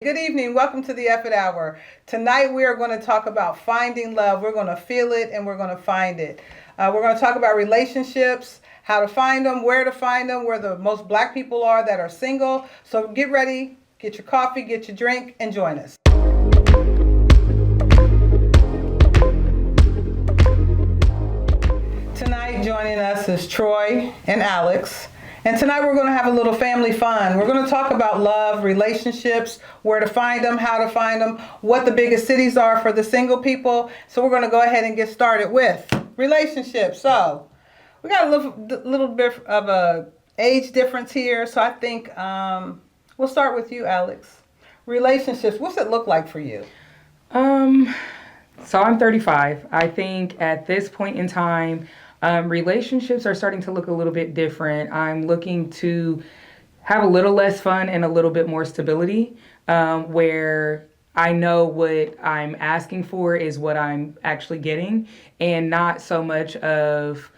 Good evening. Welcome to the EFFIT Hour. Tonight we are going to talk about finding love. We're going to feel it and we're going to find it. We're going to talk about relationships, how to find them, where the most black people are that are single. So get ready, get your coffee, get your drink, and join us. Tonight joining us is Troy and Alex. And tonight we're going to have a little family fun. We're going to talk about love, relationships, where to find them, how to find them, what the biggest cities are for the single people. So we're going to go ahead and get started with relationships. So we got a little bit of a age difference here. So I think we'll start with you, Alex. Relationships, what's it look like for you? So I'm 35. I think at this point in time, relationships are starting to look a little bit different. I'm looking to have a little less fun and a little bit more stability, where I know what I'm asking for is what I'm actually getting, and not so much of,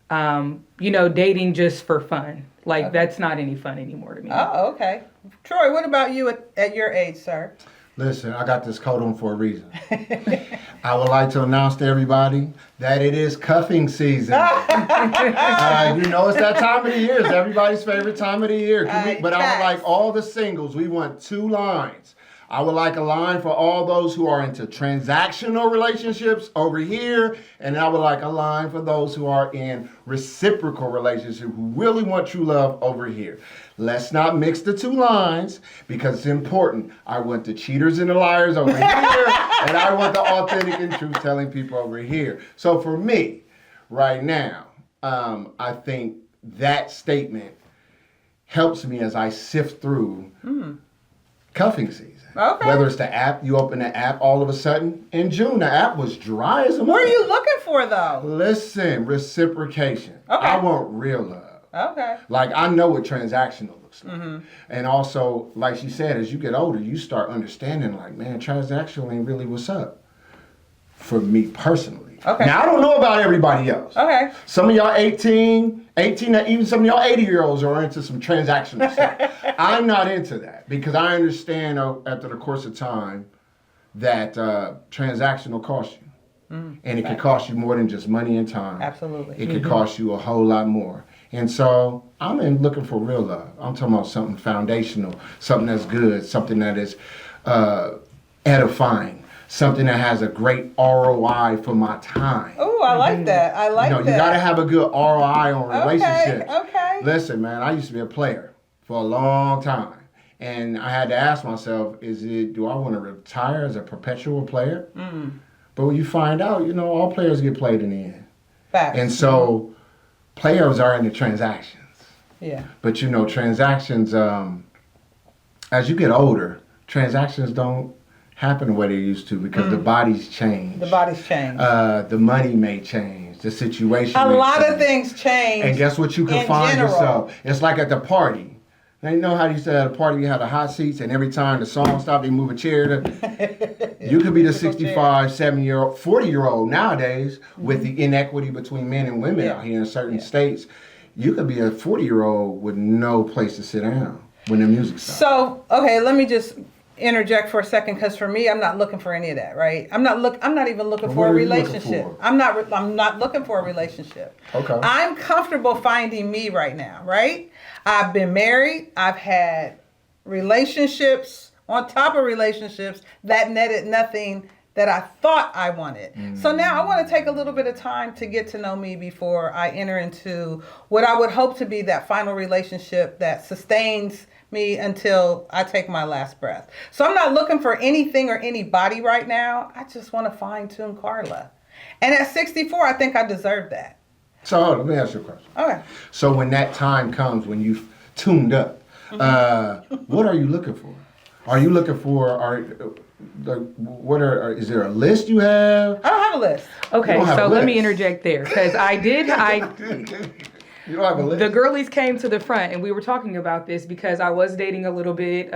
dating just for fun. Like, okay. That's not any fun anymore to me. Oh, okay. Troy, what about you at your age, sir? Listen, I got this coat on for a reason. I would like to announce to everybody that it is cuffing season. It's that time of the year. It's everybody's favorite time of the year. But I would like all the singles. We want 2 lines. I would like a line for all those who are into transactional relationships over here, and I would like a line for those who are in reciprocal relationships who really want true love over here. Let's not mix the 2 lines because it's important. I want the cheaters and the liars over here, and I want the authentic and truth-telling people over here. So for me, right now, I think that statement helps me as I sift through cuffing season. Okay. Whether it's the app, you open the app all of a sudden. In June, the app was dry as a mug. What are you looking for, though? Listen, reciprocation. Okay. I want real love. Okay. Like, I know what transactional looks like. Mm-hmm. And also, like she said, as you get older, you start understanding, like, man, transactional ain't really what's up for me personally. Okay. Now, I don't know about everybody else. Okay. Some of y'all 18, even some of y'all 80-year-olds are into some transactional stuff. I'm not into that because I understand after the course of time that transactional costs you. And it could cost you more than just money and time. Absolutely. It could cost you a whole lot more. And so I'm looking for real love. I'm talking about something foundational, something that's good, something that is edifying. Something that has a great ROI for my time. Oh, I like that. I like that. You got to have a good ROI on relationships. Okay. Listen, man, I used to be a player for a long time. And I had to ask myself, do I want to retire as a perpetual player? But when you find out, all players get played in the end. Facts. And so players are in the transactions. Yeah. But transactions, as you get older, transactions don't happen the way they used to because the bodies change. The bodies change. The money may change. The situation A may lot change. of things change. And guess what you can in find general. yourself? It's like at the party. Now, you know how you said at a party you had the hot seats and every time the song stopped, they move a chair You could be the 65, 7-year-old, 40-year-old nowadays with the inequity between men and women out here in certain states. You could be a 40-year-old with no place to sit down when the music stops. So, okay, let me just interject for a second because for me, I'm not looking for any of that, right? I'm not even looking for a relationship. I'm not looking for a relationship. Okay. I'm comfortable finding me right now, right? I've been married. I've had relationships on top of relationships that netted nothing that I thought I wanted. So now I want to take a little bit of time to get to know me before I enter into what I would hope to be that final relationship that sustains me until I take my last breath. So I'm not looking for anything or anybody right now. I just want to fine-tune Karla. And at 64, I think I deserve that. So hold on, let me ask you a question. Okay. So when that time comes, when you've tuned up, what are you looking for? Are you looking for, is there a list you have? I don't have a list. Okay, so let me interject there because You don't have a list? The girlies came to the front and we were talking about this because I was dating a little bit,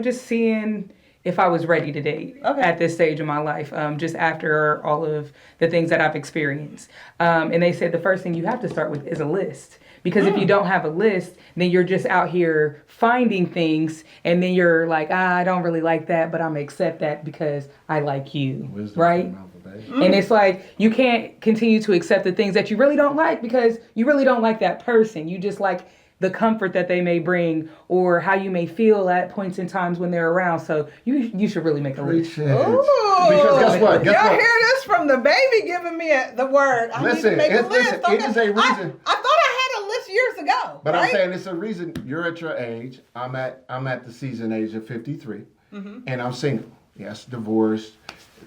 just seeing if I was ready to date at this stage of my life, just after all of the things that I've experienced. And they said the first thing you have to start with is a list Because if you don't have a list, then you're just out here finding things, and then you're like, I don't really like that, but I'm gonna accept that because I like you, Wisdom right? from Alpha Bay. And it's like, you can't continue to accept the things that you really don't like because you really don't like that person. You just like the comfort that they may bring or how you may feel at points in times when they're around. So you should really make a list. Appreciate it. Ooh. Because guess what? Y'all hear this from the baby giving me the word. I need to make a list. It is a reason. I thought I had a list years ago. But right? I'm saying it's a reason. You're at your age. I'm at the seasoned age of 53, and I'm single. Yes, divorced,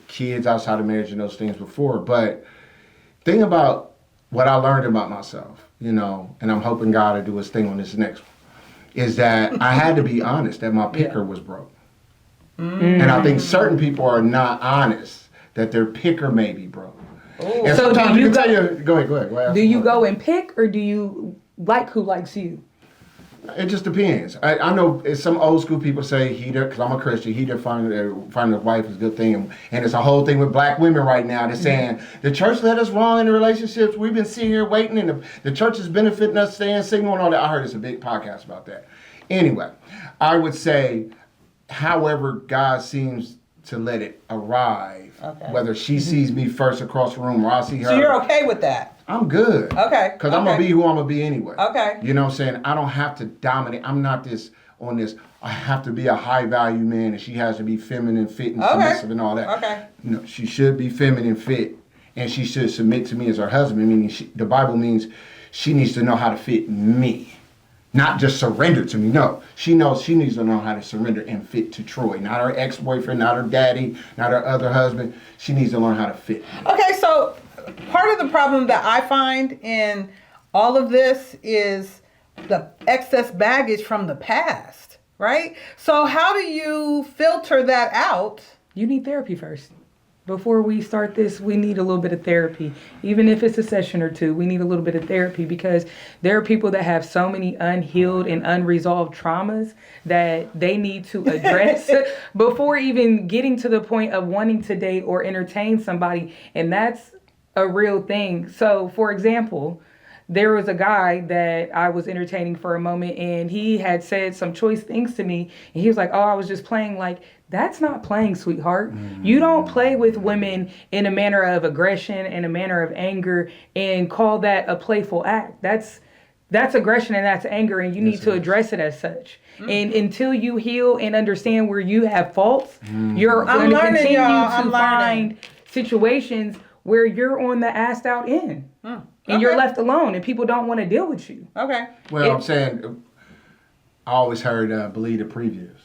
kids outside of marriage and those things before. But think about what I learned about myself, and I'm hoping God to do his thing on this next one, is that I had to be honest that my picker was broke. And I think certain people are not honest that their picker may be broke. Ooh. So And sometimes you can tell you, go ahead. Do you go and pick, or do you like who likes you? It just depends. I know some old school people say because I'm a Christian, finding a wife is a good thing. And it's a whole thing with black women right now. They're saying, the church led us wrong in the relationships. We've been sitting here waiting, and the church is benefiting us, staying single and all that. I heard it's a big podcast about that. Anyway, I would say, however God seems to let it arrive, whether she sees me first across the room or I see her. So you're okay with that? I'm good. Okay. Because I'm going to be who I'm going to be anyway. Okay. You know what I'm saying? I don't have to dominate. I'm not I have to be a high value man and she has to be feminine, fit, and submissive and all that. Okay. No, she should be feminine, fit, and she should submit to me as her husband, meaning the Bible means she needs to know how to fit me. Not just surrender to me. No, she knows she needs to know how to surrender and fit to Troy. Not her ex-boyfriend, not her daddy, not her other husband. She needs to learn how to fit me. Okay, so part of the problem that I find in all of this is the excess baggage from the past, right? So how do you filter that out? You need therapy first. Before we start this, we need a little bit of therapy. Even if it's a session or two, we need a little bit of therapy because there are people that have so many unhealed and unresolved traumas that they need to address before even getting to the point of wanting to date or entertain somebody. And that's a real thing. So, for example, there was a guy that I was entertaining for a moment and he had said some choice things to me. And he was like, oh, I was just playing. Like, that's not playing, sweetheart. You don't play with women in a manner of aggression and a manner of anger and call that a playful act. That's aggression and that's anger, and you need to address it as such. And until you heal and understand where you have faults, you're going to continue to find situations where you're on the assed out end. And you're left alone and people don't want to deal with you. Okay. Well, I'm saying, I always heard believe the previews.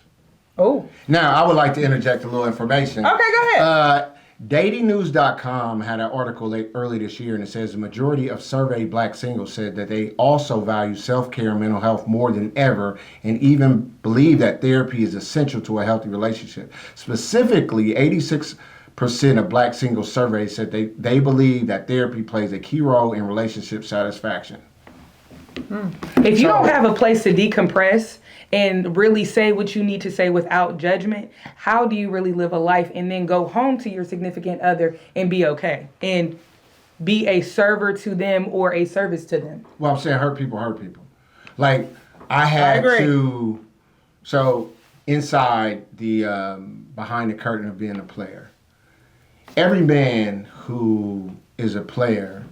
Oh. Now, I would like to interject a little information. Okay, go ahead. Datingnews.com had an article early this year, and it says the majority of surveyed black singles said that they also value self-care and mental health more than ever, and even believe that therapy is essential to a healthy relationship. Specifically, 86% of black singles surveyed said they believe that therapy plays a key role in relationship satisfaction. If you don't have a place to decompress and really say what you need to say without judgment, how do you really live a life and then go home to your significant other and be okay and be a server to them or a service to them? Well, I'm saying hurt people. Like, I had to, so inside the, behind the curtain of being a player, every man who is a player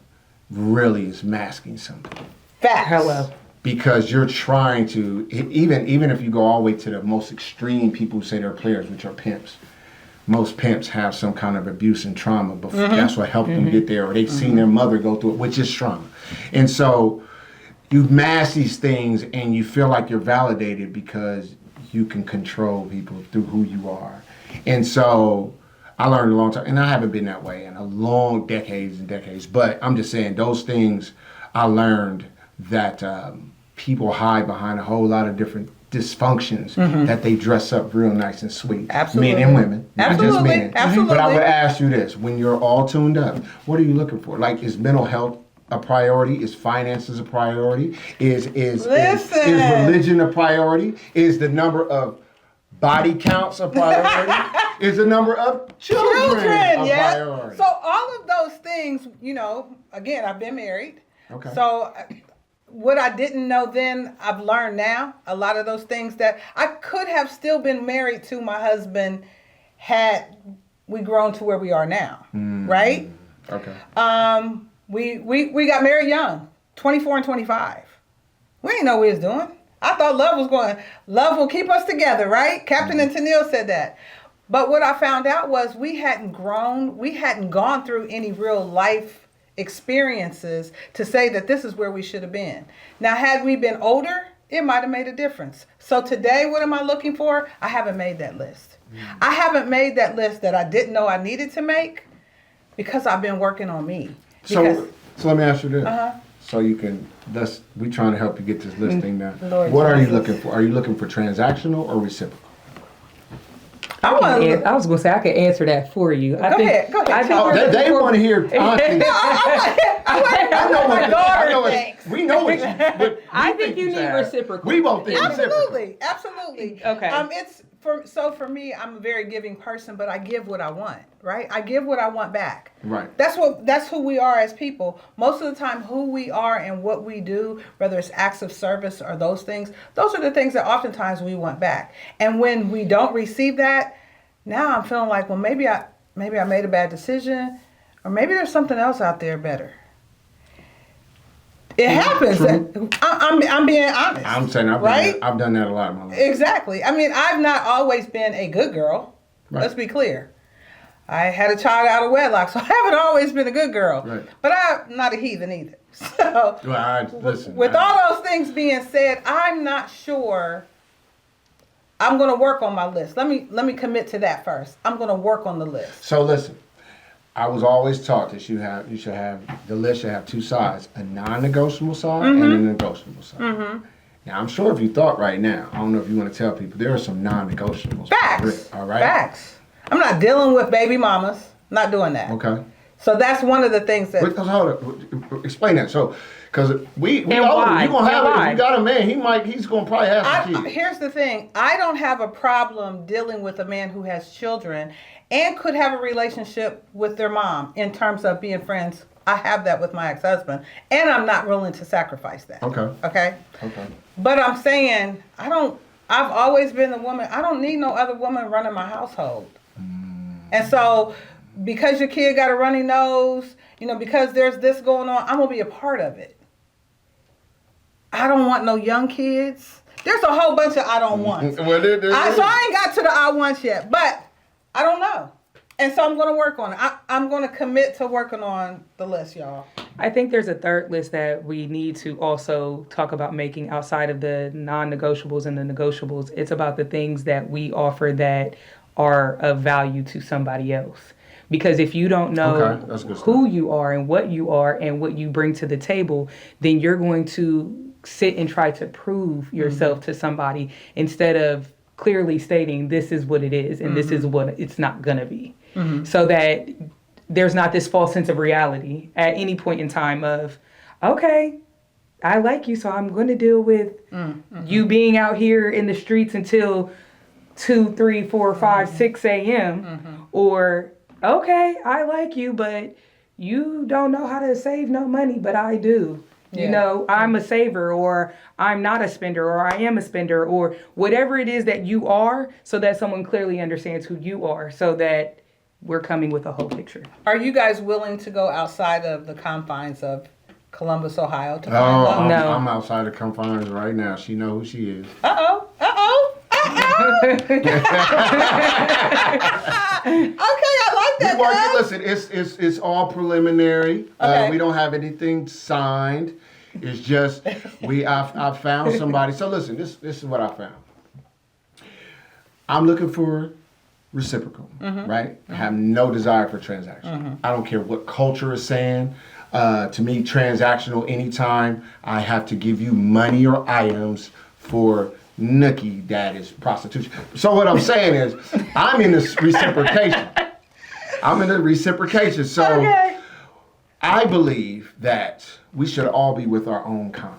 really is masking something. Facts. Hello. Because you're trying to, even if you go all the way to the most extreme people who say they're players, which are pimps. Most pimps have some kind of abuse and trauma, but that's what helped them get there, or they've seen their mother go through it, which is trauma. And so you mask these things and you feel like you're validated because you can control people through who you are. And so I learned a long time, and I haven't been that way in a long decades and decades, but I'm just saying those things I learned that people hide behind a whole lot of different dysfunctions that they dress up real nice and sweet. Absolutely. Men and women, not just men. Absolutely. But I would ask you this, when you're all tuned up, what are you looking for? Like, is mental health a priority? Is finances a priority? Is religion a priority? Is the number of body counts a priority? Is the number of children a priority? So all of those things, again, I've been married. Okay. So what I didn't know then, I've learned now. A lot of those things that I could have still been married to my husband had we grown to where we are now, right? Okay. We got married young, 24 and 25. We didn't know what we was doing. I thought love will keep us together, right? Captain and Tennille said that. But what I found out was we hadn't gone through any real life experiences to say that this is where we should have been. Now, had we been older, it might have made a difference. So today, what am I looking for? I haven't made that list. I haven't made that list that I didn't know I needed to make because I've been working on me. So let me ask you this. So you can, we trying to help you get this listing now. Lord What are you Jesus. looking for? Are you looking for transactional or reciprocal? I was going to say I could answer that for you. Go ahead. I think Oh, they want to hear auntie. I know what my daughter thinks. We know what you I think you need reciprocal. We both think reciprocal. Absolutely. Okay. For me, I'm a very giving person, but I give what I want, right? I give what I want back. Right. That's who we are as people. Most of the time, who we are and what we do, whether it's acts of service or those are the things that oftentimes we want back. And when we don't receive that, now I'm feeling like, well, maybe I made a bad decision, or maybe there's something else out there better. It happens. I'm being honest. I'm saying I've done that a lot in my life. Exactly. I mean, I've not always been a good girl. Right. Let's be clear. I had a child out of wedlock, so I haven't always been a good girl. Right. But I'm not a heathen either. So, Listen. all those things being said, I'm not sure. I'm going to work on my list. Let me commit to that first. I'm going to work on the list. So listen, I was always taught that the list should have two sides, a non-negotiable side and a negotiable side. Now, I'm sure if you thought right now, I don't know if you want to tell people, there are some non-negotiables. Facts. All right? Facts. I'm not dealing with baby mamas. Not doing that. Okay. So that's one of the things that... Hold on. Explain that. So, because we And why? you gonna have And it. why? If you got a man, he's gonna probably have some kids. Here's the thing. I don't have a problem dealing with a man who has children and could have a relationship with their mom in terms of being friends. I have that with my ex-husband, and I'm not willing to sacrifice that. Okay. But I'm saying, I've always been the woman. I don't need no other woman running my household. And so, because your kid got a runny nose, because there's this going on, I'm going to be a part of it. I don't want no young kids. There's a whole bunch of I don't want. So I ain't got to the I want yet, but I don't know. And so I'm going to work on it. I'm going to commit to working on the list, y'all. I think there's a third list that we need to also talk about making outside of the non-negotiables and the negotiables. It's about the things that we offer that are of value to somebody else. Because if you don't know who you are and what you bring to the table, then you're going to sit and try to prove yourself to somebody instead of clearly stating this is what it is and this is what it's not going to be. So that there's not this false sense of reality at any point in time of, okay, I like you, so I'm going to deal with you being out here in the streets until 2, 3, 4, 5, 6 a.m. Or, okay, I like you, but you don't know how to save no money, but I do. Yeah. I'm a saver, or I'm not a spender, or I am a spender, or whatever it is that you are, so that someone clearly understands who you are, so that we're coming with a whole picture. Are you guys willing to go outside of the confines of Columbus, Ohio to find love? No. I'm outside the confines right now. She know who she is. Okay, I like that. Listen, it's all preliminary. Okay. We don't have anything signed. It's just I found somebody. So listen, this is what I found. I'm looking for reciprocal, right? I have no desire for transaction. I don't care what culture is saying. To me, transactional, anytime I have to give you money or items for nookie, that is prostitution. So what I'm saying is, I'm in this reciprocation. So I believe that we should all be with our own kind.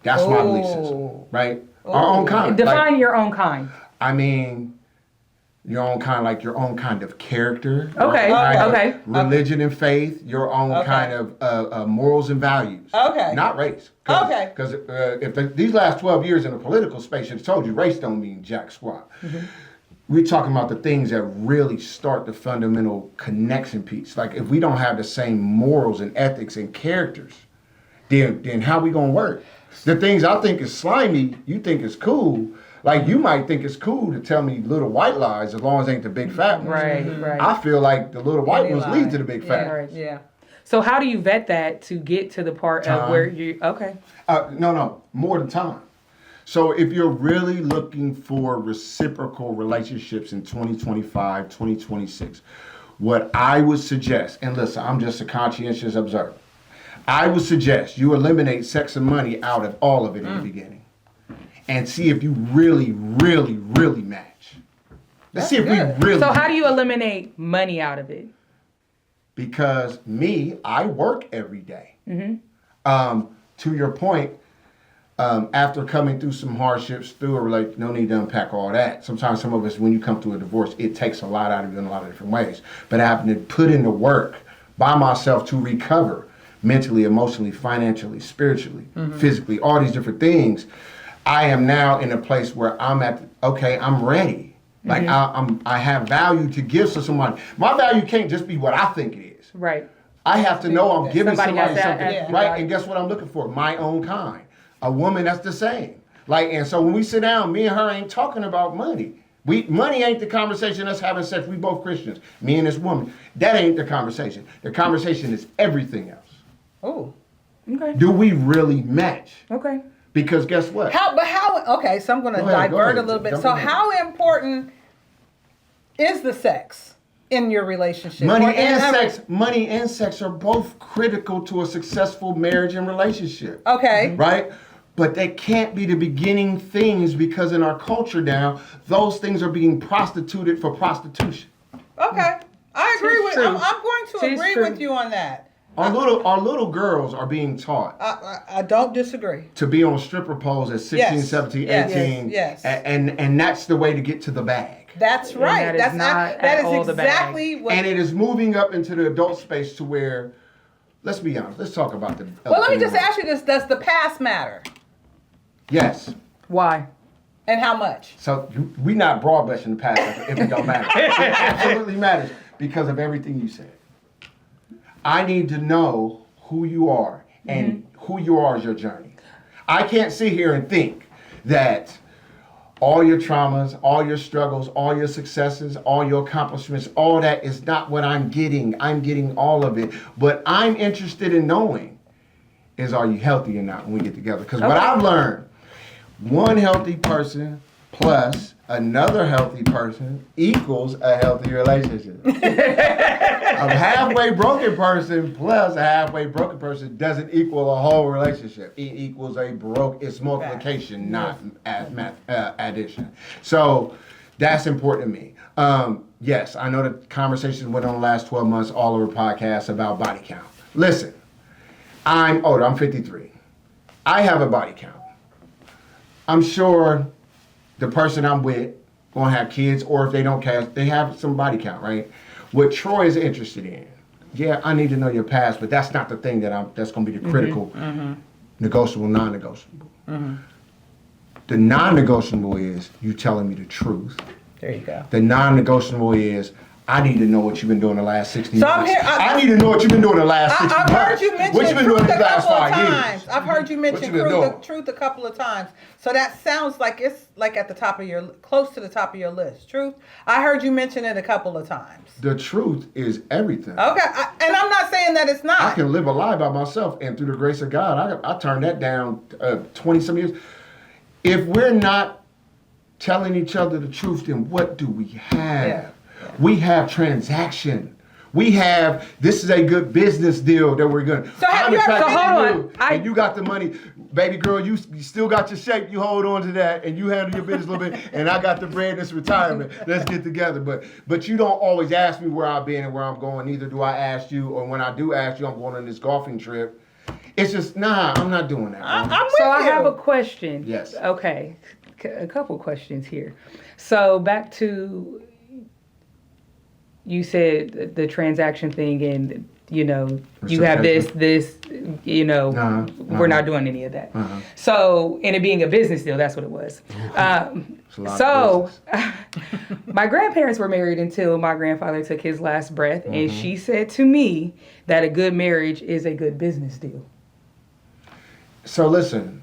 That's my belief system, right? Our own kind. Define your own kind. I mean, your own kind, like your own kind of character. Okay, your own kind of okay. religion and faith, your own Okay. kind of morals and values. Okay. Not race. Okay. Because these last 12 years in the political space, it's told you race don't mean jack squat. We're talking about the things that really start the fundamental connection piece. Like if we don't have the same morals and ethics and characters, then how we gonna work? The things I think is slimy, you think is cool. Like you might think it's cool to tell me little white lies as long as it ain't the big fat ones. Right. I feel like the little white Any ones lie. lead to the big fat. Yeah. Right. Yeah. So how do you vet that to get to the part of Time. where you? Okay. No, more than time. So if you're really looking for reciprocal relationships in 2025, 2026, what I would suggest, and listen, I'm just a conscientious observer, I would suggest you eliminate sex and money out of all of it in the beginning and see if you really, really, really match. Let's see if we really. So how do you eliminate money out of it? Because I work every day. To your point, after coming through some hardships, no need to unpack all that. Sometimes some of us, when you come through a divorce, it takes a lot out of you in a lot of different ways. But having to put in the work by myself to recover mentally, emotionally, financially, spiritually, physically, all these different things, I am now in a place where I'm I'm ready. Like I have value to give to someone. My value can't just be what I think it is. Right. I have to know I'm giving Somebody somebody has to something, have- right? And guess what I'm looking for? My own kind. A woman that's the same. Like, and so when we sit down, me and her ain't talking about money. Money ain't the conversation, us having sex. We both Christians. Me and this woman. That ain't the conversation. The conversation is everything else. Oh. Okay. Do we really match? Okay. Because guess what? Okay, so I'm going to Go ahead, divert a little bit. jump So in there. how important is the sex in your relationship? Money Or in Money and sex are both critical to a successful marriage and relationship. Okay. Right? But they can't be the beginning things because in our culture now, those things are being prostituted for prostitution. Okay. I agree with. true. I'm going to Tis agree true. with you on that. Our little girls are being taught I don't disagree. to be on stripper poles at 16, Yes. 17, Yes. 18. Yes. And that's the way to get to the bag. That's right. that is not at all the bag. Exactly what. And it is moving up into the adult space to where, let's be honest, let's talk about the. Well, let me just ask you this: does the past matter, Yes. Why? and how much? So we not broad brushing the past if it don't matter. It absolutely matters because of everything you said. I need to know who you are, and who you are is your journey. I can't sit here and think that all your traumas, all your struggles, all your successes, all your accomplishments, all that is not what I'm getting. I'm getting all of it. What I'm interested in knowing is, are you healthy or not when we get together? Because what I've learned, one healthy person plus another healthy person equals a healthy relationship. A halfway broken person plus a halfway broken person doesn't equal a whole relationship. It equals it's multiplication, not addition. So that's important to me. Yes, I know the conversation went on the last 12 months all over podcasts about body count. Listen, I'm older, I'm 53. I have a body count. I'm sure the person I'm with gonna have kids, or if they don't cast, they have some body count, right? What Troy is interested in, yeah, I need to know your past, but that's not the thing that's gonna be the critical, negotiable, non-negotiable. The non-negotiable is you telling me the truth. There you go. The non-negotiable is I need to know what you've been doing the last 60 So months. I'm here- I need to know what you've been doing the last 60 I've months. heard you mention What you been doing truth the a last couple of 5 times. years. I've heard you mention you been doing? truth a couple of times. So that sounds like it's like at the top of close to the top of your list. Truth. I heard you mention it a couple of times. The truth is everything. Okay, and I'm not saying that it's not. I can live a lie by myself, and through the grace of God, I turned that down 20-some years. If we're not telling each other the truth, then what do we have? Yeah. We have transaction. We have, this is a good business deal that we're going to. So have you ever- so hold on. And you got the money. Baby girl, you still got your shape. You hold on to that and you handle your business a little bit. And I got the bread, this retirement. Let's get together. But you don't always ask me where I've been and where I'm going. Neither do I ask you. Or when I do ask you, I'm going on this golfing trip. It's just, I'm not doing that. I'm man. with So you. I have a question. Yes. Okay. A couple questions here. So back to you said the transaction thing, and you have this, we're not doing any of that. So, and it being a business deal, that's what it was. So, my grandparents were married until my grandfather took his last breath, and she said to me that a good marriage is a good business deal. So listen,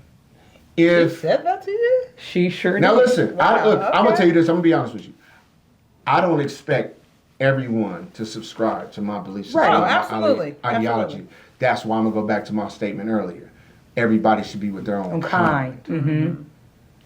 She said that to you? She sure now did. listen, I'm gonna tell you this. I'm gonna be honest with you. I don't expect everyone to subscribe to my belief system, Right. my Oh, absolutely. ideology. Absolutely. That's why I'm gonna go back to my statement earlier. Everybody should be with their own kind.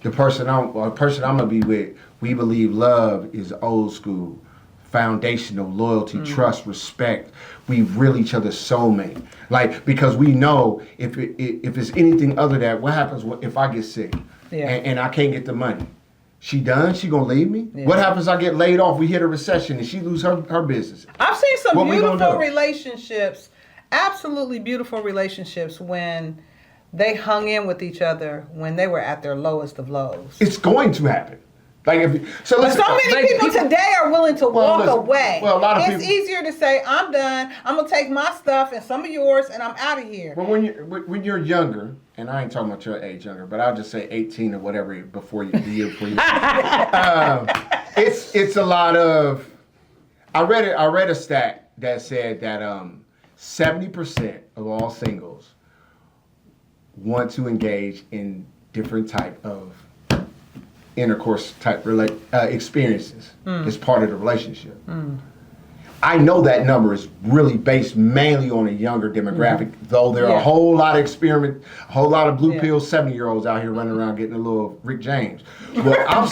The person I'm gonna be with, we believe love is old school, foundational, loyalty, trust, respect. We really each other's soulmate. Like, because we know if it's anything other than that, what happens if I get sick and I can't get the money? She done? She gonna leave me? Yeah. What happens I get laid off, we hit a recession, and she lose her business? I've seen some beautiful relationships, absolutely beautiful relationships, when they hung in with each other when they were at their lowest of lows. It's going to happen. Like but so many people today are willing to walk away. Well, a lot of it's easier to say, I'm done, I'm going to take my stuff and some of yours, and I'm out of here. Well, when you're younger, and I ain't talking about your age younger, but I'll just say 18 or whatever before you, the year before you. It's a lot of. I read a stat that said that 70% of all singles want to engage in different type of intercourse type experiences as part of the relationship. I know that number is really based mainly on a younger demographic, though there are a whole lot of blue pill 70-year-olds out here running around getting a little Rick James. What I'm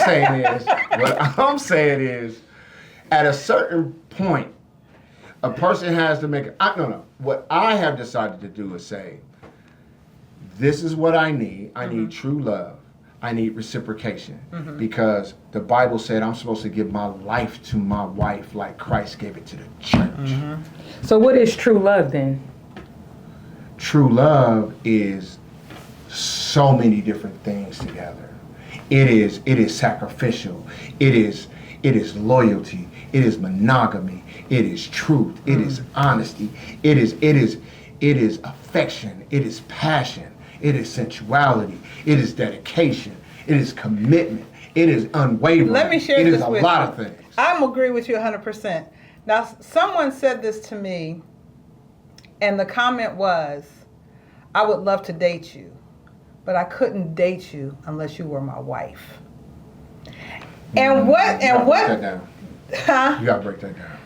saying is, at a certain point, a person has to make. What I have decided to do is say, this is what I need. I need true love. I need reciprocation, because the Bible said I'm supposed to give my life to my wife like Christ gave it to the church. So what is true love then? True love is so many different things together. It is sacrificial. It is loyalty. It is monogamy. It is truth. It is honesty. It is affection. It is passion. It is sensuality. It is dedication. It is commitment. It is unwavering. Let me share this with you. It is a lot of things. I agree with you 100%. Now, someone said this to me, and the comment was, I would love to date you, but I couldn't date you unless you were my wife. And what? Break that down. Huh? You gotta break that down.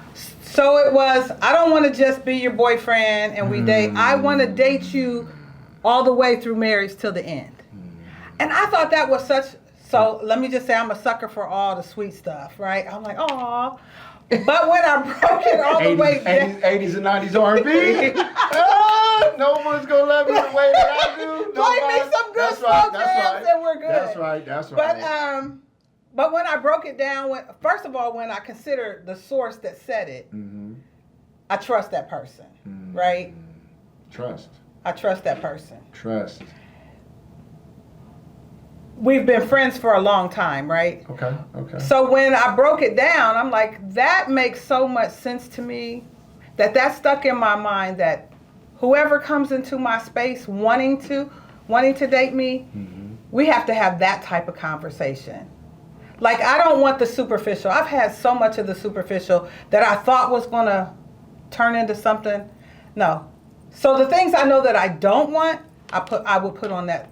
So it was, I don't want to just be your boyfriend and we date. I want to date you all the way through marriage till the end. And I thought that was such, so let me just say I'm a sucker for all the sweet stuff, right? I'm like, aw. But when I broke it all the way down. 80s and 90s R&B. No one's going to love you the way that I do. Play me some good slow jams and we're good. That's right. But when I broke it down, first of all, when I considered the source that said it, I trust that person, right? Trust. I trust that person. Trust. We've been friends for a long time, right? Okay. So when I broke it down, I'm like, that makes so much sense to me that stuck in my mind, that whoever comes into my space wanting to date me, we have to have that type of conversation. Like, I don't want the superficial. I've had so much of the superficial that I thought was going to turn into something. No. So the things I know that I don't want, I will put on that.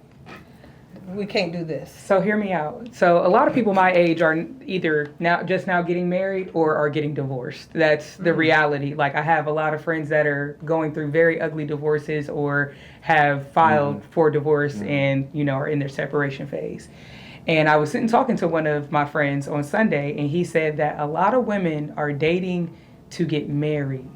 We can't do this. So hear me out. So a lot of people my age are either now getting married or are getting divorced. That's the reality. Like, I have a lot of friends that are going through very ugly divorces or have filed for divorce and, are in their separation phase. And I was sitting talking to one of my friends on Sunday, and he said that a lot of women are dating to get married,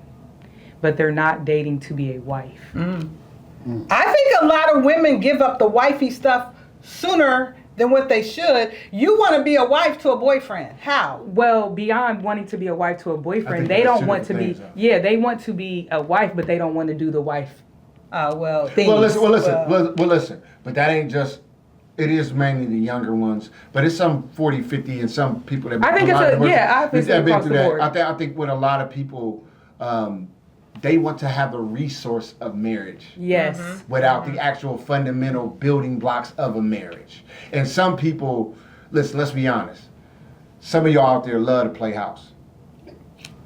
but they're not dating to be a wife. I think a lot of women give up the wifey stuff sooner than what they should. You want to be a wife to a boyfriend. How? Well, beyond wanting to be a wife to a boyfriend, they don't want to be, they want to be a wife, but they don't want to do the wife things. Well, listen. But that ain't just It is mainly the younger ones, but it's some 40, 50, and some people that. I think it's I think it's across the board. I think with a lot of people, they want to have the resource of marriage. Yes. Without the actual fundamental building blocks of a marriage. And some people, listen, let's be honest. Some of y'all out there love to play house.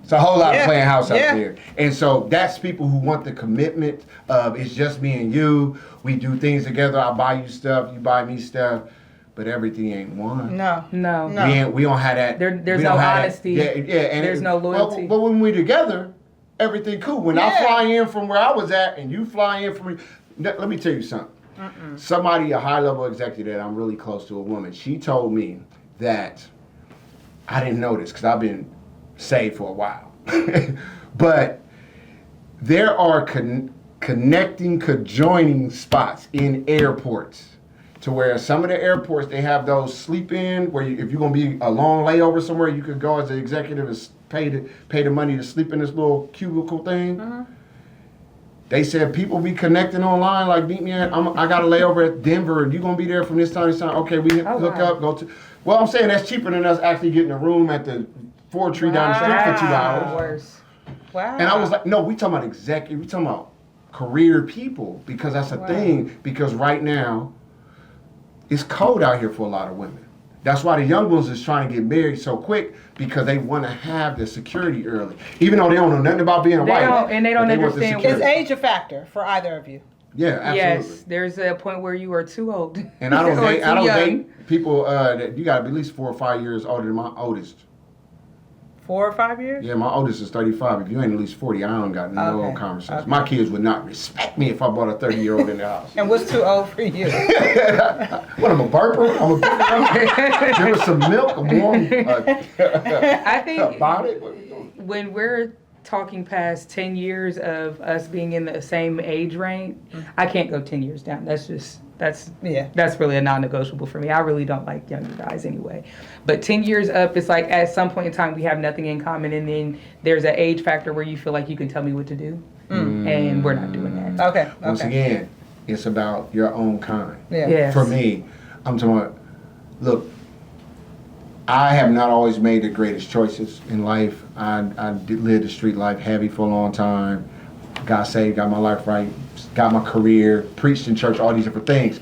It's a whole lot of playing house out there. And so that's people who want the commitment of it's just me and you. We do things together. I buy you stuff, you buy me stuff. But everything ain't one. No. We don't have that. There's no honesty. And there's no loyalty. But when we together, everything cool. When I fly in from where I was at and you fly in from, let me tell you something. Somebody, a high level executive that I'm really close to, a woman, she told me that, I didn't know this because I've been saved for a while, but there are conjoining spots in airports to where some of the airports, they have those sleep in where if you're going to be a long layover somewhere, you could go as an executive and pay the money to sleep in this little cubicle thing. They said people be connecting online, like meet me at, I got a layover at Denver, and you gonna be there from this time to this time. Okay, we hook up, go to. Well, I'm saying that's cheaper than us actually getting a room at the Ford Tree down the street for 2 hours. Wow. And I was like, no, we talking about executive, we talking about career people, because that's a thing. Because right now, it's cold out here for a lot of women. That's why the young ones is trying to get married so quick, because they want to have the security early. Even though they don't know nothing about being a wife. And they don't understand. Is age a factor for either of you? Yeah, absolutely. Yes, there's a point where you are too old. And I don't date people that you got to be at least 4 or 5 years older than my oldest. 4 or 5 years? Yeah, my oldest is 35. If you ain't at least 40, I don't got no conversation. My kids would not respect me if I brought a 30-year-old in the house. And what's too old for you? What, I'm a burper? I'm a give her some milk, a warm I think about it. when we're talking past 10 years of us being in the same age range, I can't go 10 years down. That's really a non-negotiable for me. I really don't like younger guys anyway. But 10 years up, it's like at some point in time we have nothing in common, and then there's an age factor where you feel like you can tell me what to do, and we're not doing that. Okay. Once again, it's about your own kind. Yeah. Yes. For me, I'm talking about, look, I have not always made the greatest choices in life. I lived the street life heavy for a long time. Got saved, got my life right, got my career, preached in church, all these different things.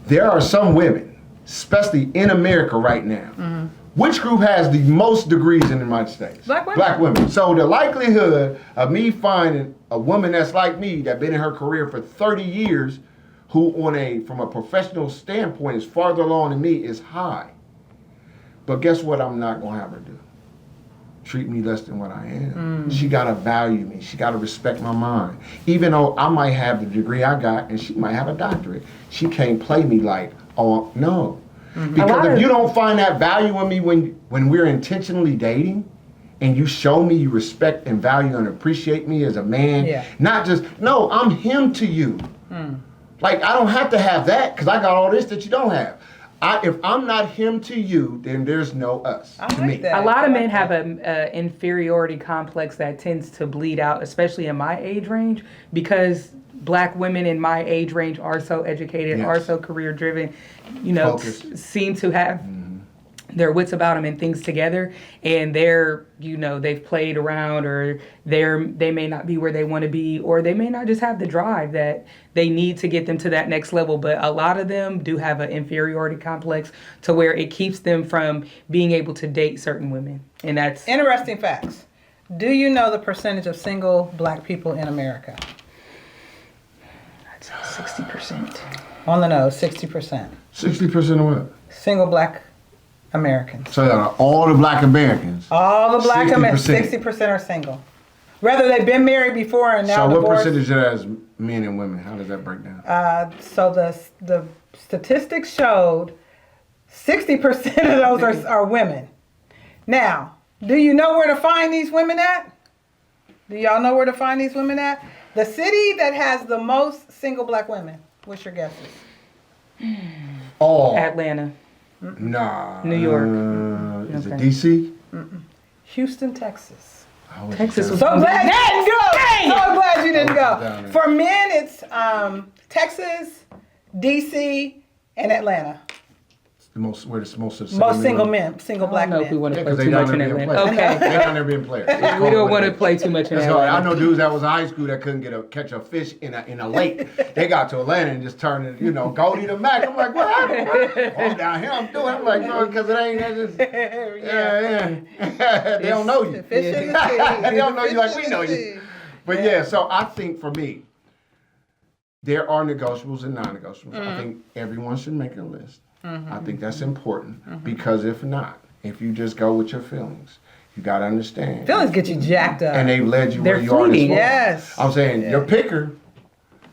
There are some women, especially in America right now, which group has the most degrees in the United States? Black women. Black women. So the likelihood of me finding a woman that's like me, that been in her career for 30 years, who from a professional standpoint is farther along than me, is high. But guess what I'm not going to have her do? Treat me less than what I am. She got to value me. She got to respect my mind. Even though I might have the degree I got and she might have a doctorate, she can't play me like, oh, no. Because if you don't find that value in me when we're intentionally dating, and you show me you respect and value and appreciate me as a man, not just, no, I'm him to you. Like, I don't have to have that because I got all this that you don't have. If I'm not him to you, then there's no us to me. That. A lot of men have an inferiority complex that tends to bleed out, especially in my age range, because Black women in my age range are so educated, are so career driven, seem to have their wits about them and things together, and they're, they've played around, or they may not be where they want to be, or they may not just have the drive that they need to get them to that next level. But a lot of them do have an inferiority complex to where it keeps them from being able to date certain women. And that's interesting facts. Do you know the percentage of single Black people in America? That's 60%. On the nose, 60%. 60% of what? Single Black Americans. So all the Black Americans. All the Black Americans, 60% are single. Whether they've been married before and now divorced. So what percentage of that is men and women? How does that break down? So the statistics showed 60% of those are women. Now, do you know where to find these women at? Do y'all know where to find these women at? The city that has the most single Black women. What's your guesses? Atlanta. Nah. New York. Is it DC? Houston, Texas. Texas was so glad you didn't go. Dang! So glad you didn't go. For men, it's Texas, DC, In Atlanta. We're the most Single men, single black I don't know if we men. want to Yeah, play 'cause too they much down in there being Atlanta. players. Okay. They down there being players. We don't want to play too much in So I Atlanta. know dudes that was in high school that couldn't catch a fish in a lake. They got to Atlanta and just turned it, Goldie to Mac. I'm like, what happened? I'm down here, I'm doing it. I'm like, no, because it ain't that just, yeah. They don't know you. Fish in the sea. They don't know you like we Fish in know the you. sea. But yeah, so I think for me, there are negotiables and non-negotiables. I think everyone should make a list. I think that's important because if not, if you just go with your feelings, you got to understand. Feelings get you jacked up. And they've led you where They're you are this fleeting. morning. Yes. I'm saying your picker,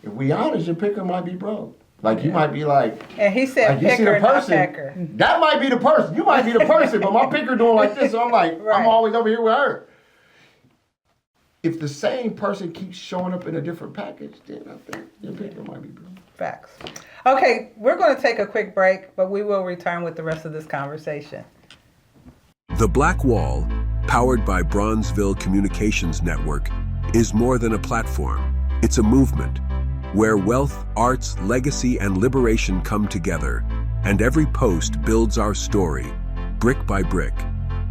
if we honest, your picker might be broke. Like you might be like, And he said you see picker, the not person, pecker. that might be the person. You might be the person, but my picker doing like this, so I'm like, Right. I'm always over here with her. If the same person keeps showing up in a different package, then I think your picker might be broke. Facts. Okay, we're going to take a quick break, but we will return with the rest of this conversation. The Black Wall, powered by Bronzeville Communications Network, is more than a platform. It's a movement where wealth, arts, legacy, and liberation come together, and every post builds our story, brick by brick.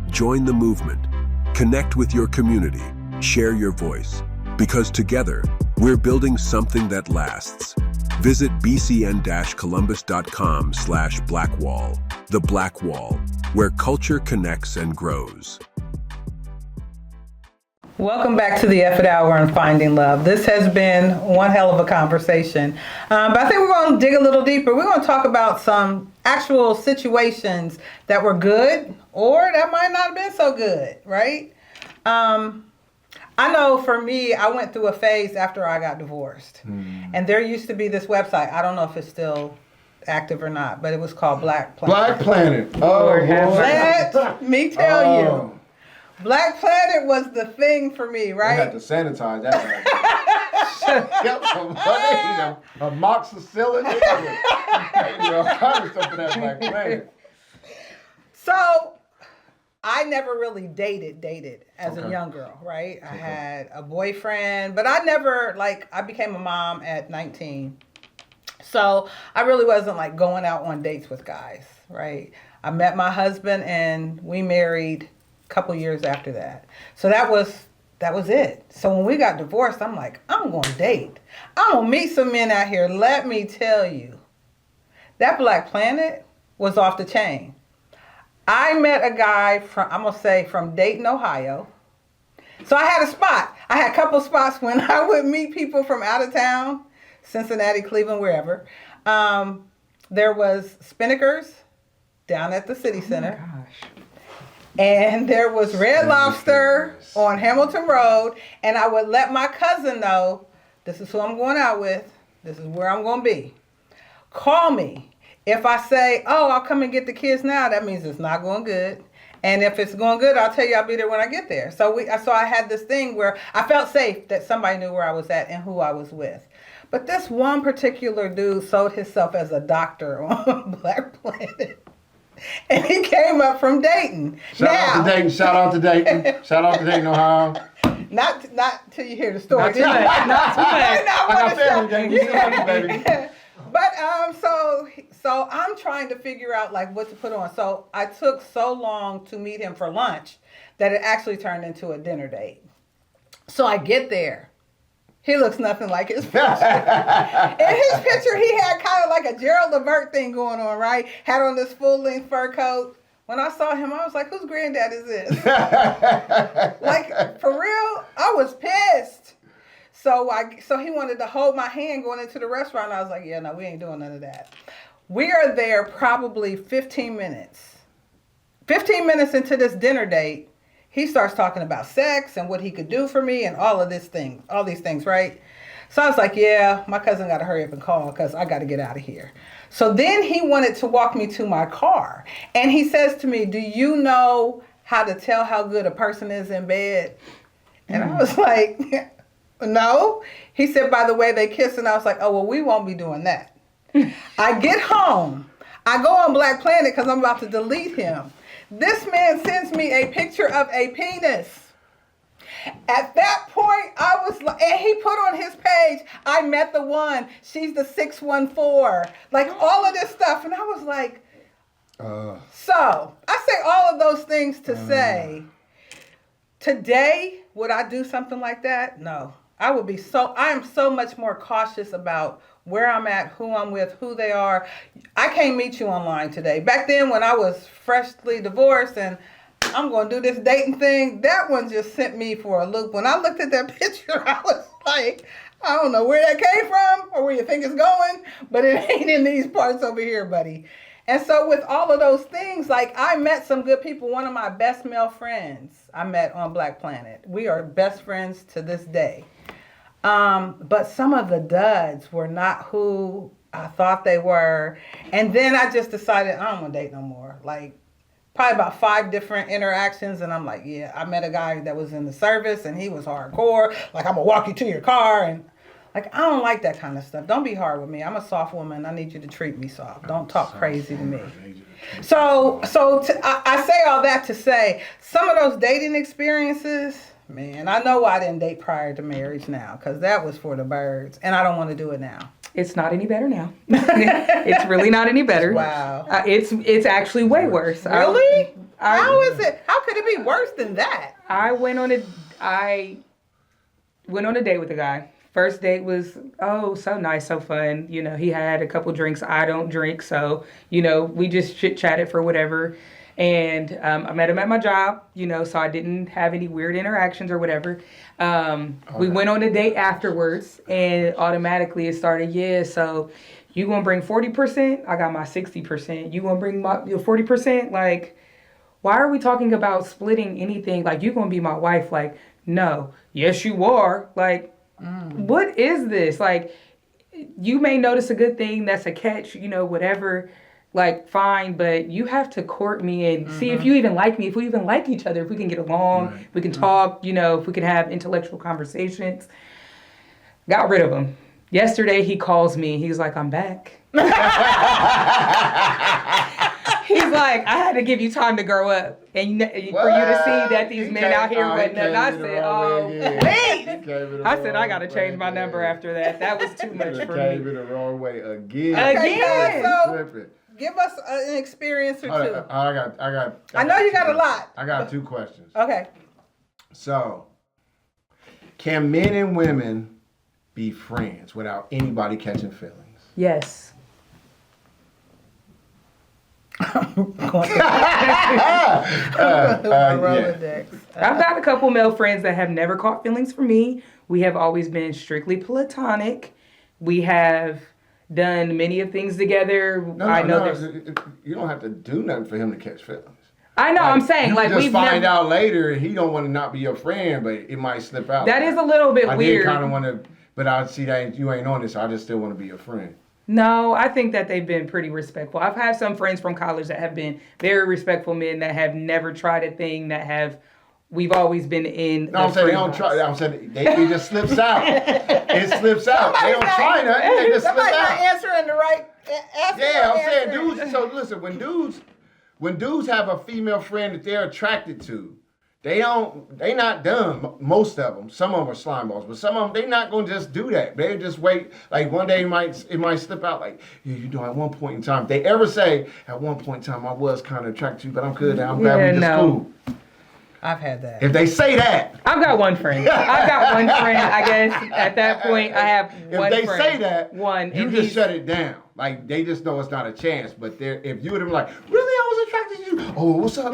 Join the movement. Connect with your community. Share your voice. Because together, we're building something that lasts. Visit bcn-columbus.com/blackwall. The Black Wall, where culture connects and grows. Welcome back to the EFFIT HOUR on Finding Love. This has been one hell of a conversation, but I think we're going to dig a little deeper. We're going to talk about some actual situations that were good or that might not have been so good, right? I know for me, I went through a phase after I got divorced. And there used to be this website. I don't know if it's still active or not, but it was called Black Planet. Black Planet. Oh, Lord have boy. Let me tell you. Oh. Black Planet was the thing for me, I had right? to sanitize that. Yep, some money, amoxicillin. All kind of stuff for that Black Planet. So I never really dated as a Okay. young girl, right? I had a boyfriend, but I never, I became a mom at 19. So I really wasn't going out on dates with guys, right? I met my husband and we married a couple years after that. So that was it. So when we got divorced, I'm like, I'm going to date. I'm going to meet some men out here. Let me tell you, that Black Planet was off the chain. I met a guy from Dayton, Ohio. So I had a spot. I had a couple spots when I would meet people from out of town, Cincinnati, Cleveland, wherever. There was Spinnaker's down at the city center. Gosh. And there was Red Lobster on Hamilton Road. And I would let my cousin know, this is who I'm going out with. This is where I'm going to be. Call me. If I say, oh, I'll come and get the kids now, that means it's not going good. And if it's going good, I'll tell you I'll be there when I get there. So I had this thing where I felt safe that somebody knew where I was at and who I was with. But this one particular dude sold himself as a doctor on Black Planet. And he came up from Dayton. Shout out to Dayton. Shout out to Dayton. Shout out to Dayton, Ohio. Not till you hear the story. Not too much. Not too much. I got family, Dayton. You know, baby. But so I'm trying to figure out what to put on. So I took so long to meet him for lunch that it actually turned into a dinner date. So I get there. He looks nothing like his picture. In his picture, he had kind of like a Gerald Levert thing going on, right? Had on this full-length fur coat. When I saw him, I was like, whose granddad is this? For real? I was pissed. So he wanted to hold my hand going into the restaurant. I was like, yeah, no, we ain't doing none of that. We are there probably 15 minutes. 15 minutes into this dinner date, he starts talking about sex and what he could do for me and all these things, right? So I was like, yeah, my cousin got to hurry up and call because I got to get out of here. So then he wanted to walk me to my car. And he says to me, do you know how to tell how good a person is in bed? And I was like, no. He said, by the way they kiss. And I was like, oh, well, we won't be doing that. I get home. I go on Black Planet because I'm about to delete him. This man sends me a picture of a penis. At that point, I was like, and he put on his page, I met the one. She's the 614. Like all of this stuff. And I was like, so I say all of those things to say, today, would I do something like that? No. I am so much more cautious about where I'm at, who I'm with, who they are. I can't meet you online today. Back then when I was freshly divorced and I'm going to do this dating thing, that one just sent me for a loop. When I looked at that picture, I was like, I don't know where that came from or where you think it's going, but it ain't in these parts over here, buddy. And so with all of those things, like I met some good people. One of my best male friends I met on Black Planet. We are best friends to this day. But some of the duds were not who I thought they were. And then I just decided I don't want to date no more. Like probably about 5 different interactions. And I'm like, yeah, I met a guy that was in the service and he was hardcore. Like, I'm going to walk you to your car. And like, I don't like that kind of stuff. Don't be hard with me. I'm a soft woman. I need you to treat me soft. Don't talk crazy to me. So I say all that to say some of those dating experiences, man, I know I didn't date prior to marriage now because that was for the birds, and I don't want to do it now. It's not any better now. It's really not any better. Wow. It's actually way worse. Really? How is it? How could it be worse than that? I went on a date with a guy. First date was, so nice, so fun. You know, he had a couple drinks. I don't drink, so, you know, we just chit-chatted for whatever. And I met him at my job, you know, so I didn't have any weird interactions or whatever. We went on a date afterwards, and automatically it started, so you gonna bring 40%? I got my 60%. You gonna bring your 40%? Like, why are we talking about splitting anything? Like, you gonna be my wife? Like, no. Yes, you are. Like, what is this? Like, you may notice a good thing, that's a catch, you know, whatever. Like, fine, but you have to court me and see if you even like me, if we even like each other, if we can get along, if we can talk, you know, if we can have intellectual conversations. Got rid of him. Yesterday, he calls me. He's like, I'm back. He's like, I had to give you time to grow up and for you to see that these men out here wasn't nothing. I said, wait. I said, I got to change my number after that. That was too much for me. Came in the wrong way again. Again. So, give us an experience or two. I got. I know you got a lot. I got 2 questions. Okay. So, can men and women be friends without anybody catching feelings? Yes. I've got a couple male friends that have never caught feelings for me. We have always been strictly platonic. We have done many of things together. You don't have to do nothing for him to catch feelings. I know, I'm saying, like, we find out later he don't want to not be your friend, but it might slip out. That is a little bit weird. I did kind of want to, but I see that you ain't on this, so I just still want to be your friend. No, I think that they've been pretty respectful. I've had some friends from college that have been very respectful men that have never tried a thing we've always been in. No, I'm saying they don't try. I'm saying it just slips out. It slips out. They don't try nothing. They just slip out. Somebody's not answering the right. Yeah, I'm saying dudes. So listen, when dudes have a female friend that they're attracted to, they not dumb. Most of them. Some of them are slime balls, but some of them, they not gonna just do that. They just wait. Like one day it might slip out. Like, yeah, you know, at one point in time, if they ever say at one point in time I was kind of attracted to you, but I'm good now. I'm glad we just cool. I've had that. If they say that, I've got one friend. I guess at that point I have one friend. If they say that, you just he's shut it down. Like they just know it's not a chance. But if you would have like, really, I was attracted to you. Oh, what's up?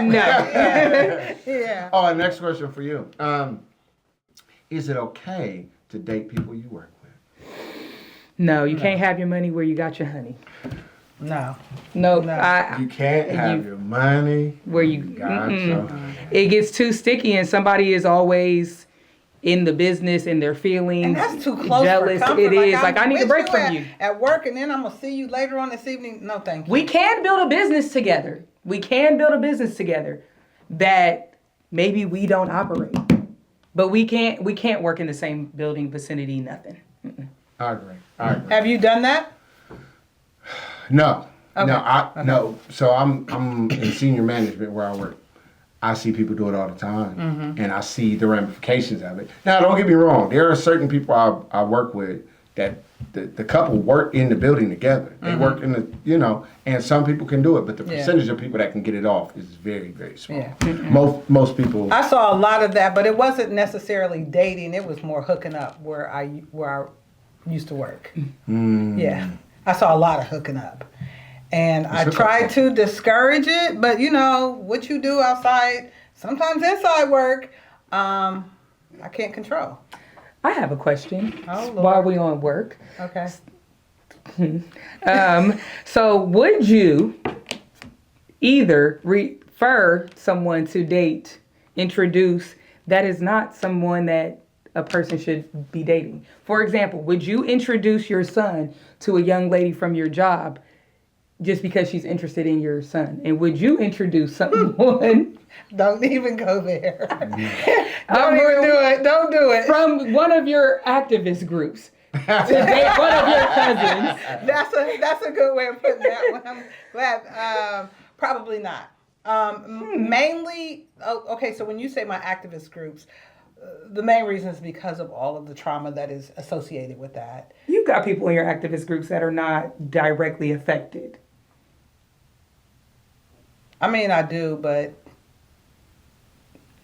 No. Yeah. Oh, next question for you. Is it okay to date people you work with? No, you can't have your money where you got your honey. No. You can't have your money where you got your honey. It gets too sticky, and somebody is always in the business and their feelings. And that's too close jealous. For comfort. It is. Like I need a break from you. At work, and then I'm going to see you later on this evening. No, thank you. We can build a business together. That maybe we don't operate. But we can't work in the same building vicinity, nothing. I agree. Have you done that? No. Okay. No. So I'm in senior management where I work. I see people do it all the time, and I see the ramifications of it. Now, don't get me wrong. There are certain people I work with that the couple work in the building together. They work in the, and some people can do it, but the percentage of people that can get it off is very, very small. Yeah. Most people. I saw a lot of that, but it wasn't necessarily dating. It was more hooking up where I used to work. Yeah, I saw a lot of hooking up. And I tried to discourage it, but what you do outside, sometimes inside work, I can't control. I have a question. Oh, Lord. While we on work. Okay. So would you either refer someone to date, introduce, that is not someone that a person should be dating? For example, would you introduce your son to a young lady from your job just because she's interested in your son? And would you introduce someone? Don't even go there. Don't even do it. Don't do it. From one of your activist groups to date one of your cousins. That's a good way of putting that one. I'm glad. Probably not. Mainly, okay, so when you say my activist groups, the main reason is because of all of the trauma that is associated with that. You've got people in your activist groups that are not directly affected. I mean, I do, but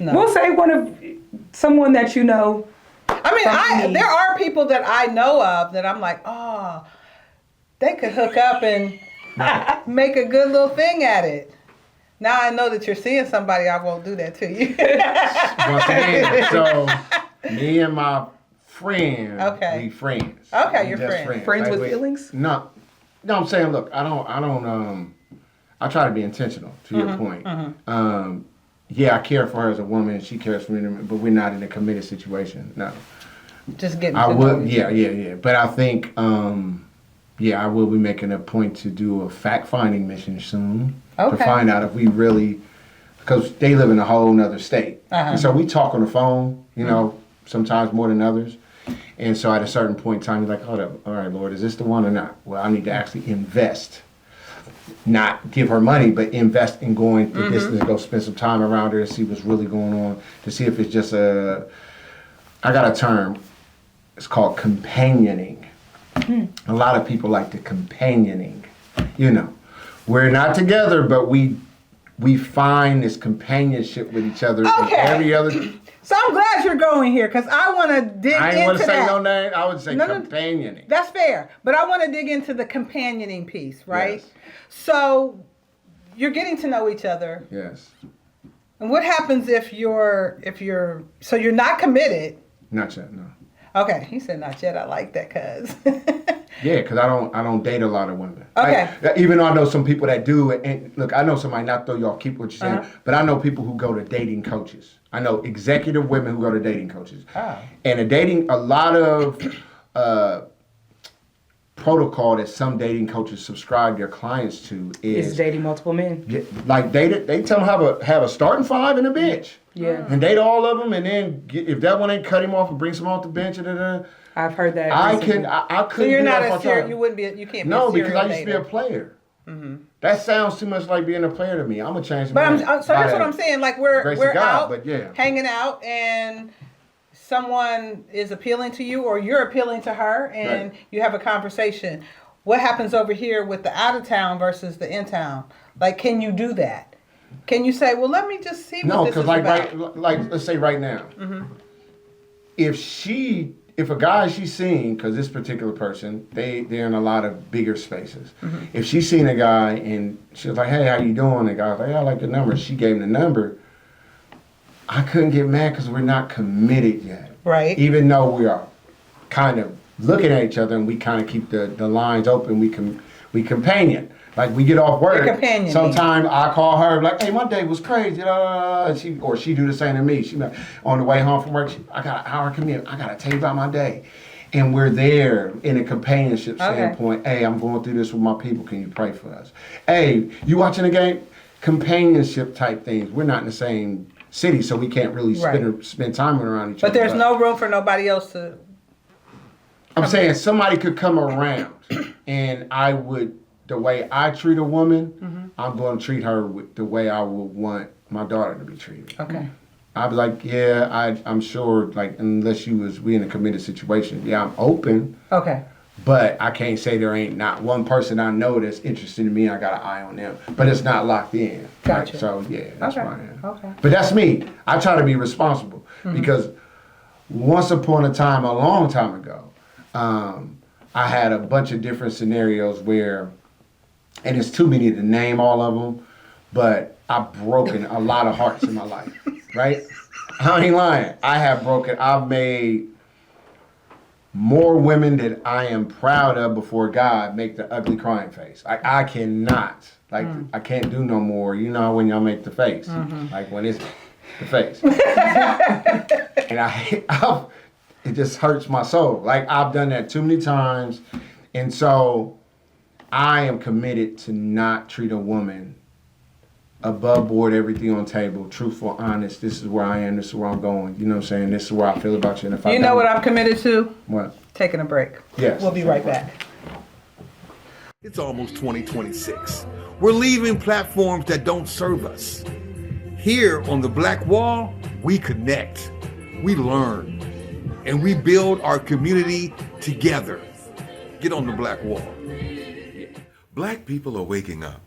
no. We'll say someone that you know. I mean, there are people that I know of that I'm like, oh, they could hook up and make a good little thing at it. Now I know that you're seeing somebody, I won't do that to you. Once again, so me and my friend, we friends. Okay, you're friends. Friends with feelings? No, I'm saying, look, I try to be intentional, to your point. Yeah, I care for her as a woman, she cares for me, but we're not in a committed situation, no. Just getting I to would, know each yeah. But I think, I will be making a point to do a fact-finding mission soon to find out if we really, because they live in a whole nother state. And so we talk on the phone, sometimes more than others. And so at a certain point in time, you're like, hold up, all right, Lord, is this the one or not? Well, I need to actually invest. Not give her money, but invest in going the distance to go spend some time around her to see what's really going on, to see if it's just I got a term, it's called companioning. A lot of people like the companioning. We're not together, but we find this companionship with each other in every other. So I'm glad you're going here because I want to dig into that. I ain't want to say no name. I would say companioning. That's fair. But I want to dig into the companioning piece, right? Yes. So you're getting to know each other. Yes. And what happens if you're not committed? Not yet, no. Okay, he said not yet. I like that, cuz. Yeah, because I don't date a lot of women. Okay. Even though I know some people that do, and look, I know somebody, not though y'all keep what you're saying, but I know people who go to dating coaches. I know executive women who go to dating coaches. And a lot of protocol that some dating coaches subscribe their clients to is dating multiple men. Yeah, like they tell them have a starting five and a bench. Yeah. And date all of them, and then if that one ain't cut him off and brings him off the bench, I've heard that. I couldn't. So you're not a serial. You wouldn't be. You can't. No, be a because I used to be a player. That sounds too much like being a player to me. I'm gonna change. But so that's what I'm saying. Like we're out, but hanging out, and someone is appealing to you, or you're appealing to her, and you have a conversation. What happens over here with the out of town versus the in town? Like, can you do that? Can you say, well, let me just see what this is about? No, because let's say right now, if a guy she's seeing, because this particular person, they're in a lot of bigger spaces. If she's seen a guy and she was like, hey, how you doing? The guy was like, yeah, I like the number. She gave him the number. I couldn't get mad because we're not committed yet. Right. Even though we are kind of looking at each other and we kind of keep the lines open, we companion. Like we get off work. Sometimes I call her like, "Hey, my day was crazy," and she do the same to me. She like, on the way home from work, I got an hour commute. I gotta tell you about my day, and we're there in a companionship standpoint. Hey, I'm going through this with my people. Can you pray for us? Hey, you watching the game? Companionship type things. We're not in the same city, so we can't really spend time around each other. But there's no room for nobody else to. I'm saying somebody could come around, and I would. The way I treat a woman, I'm going to treat her with the way I would want my daughter to be treated. Okay. I'd be like, yeah, I'm sure, like, unless we in a committed situation, yeah, I'm open. Okay. But I can't say there ain't not one person I know that's interested in me. I got an eye on them, but it's not locked in. Gotcha. Right? So yeah, that's Okay. why I am. Okay. But that's me. I try to be responsible because once upon a time, a long time ago, I had a bunch of different scenarios where, and it's too many to name all of them, but I've broken a lot of hearts in my life. Right? I ain't lying. I've made more women that I am proud of before God make the ugly crying face. I cannot. Like, I can't do no more. You know when y'all make the face. Like when it's the face. And it just hurts my soul. Like I've done that too many times. And so I am committed to not treat a woman above board, everything on table, truthful, honest. This is where I am. This is where I'm going. You know what I'm saying? This is where I feel about you. And if You know what I'm committed to? What? Taking a break. Yes. We'll be right back. It's almost 2026. We're leaving platforms that don't serve us. Here on the Black Wall, we connect, we learn, and we build our community together. Get on the Black Wall. Black people are waking up.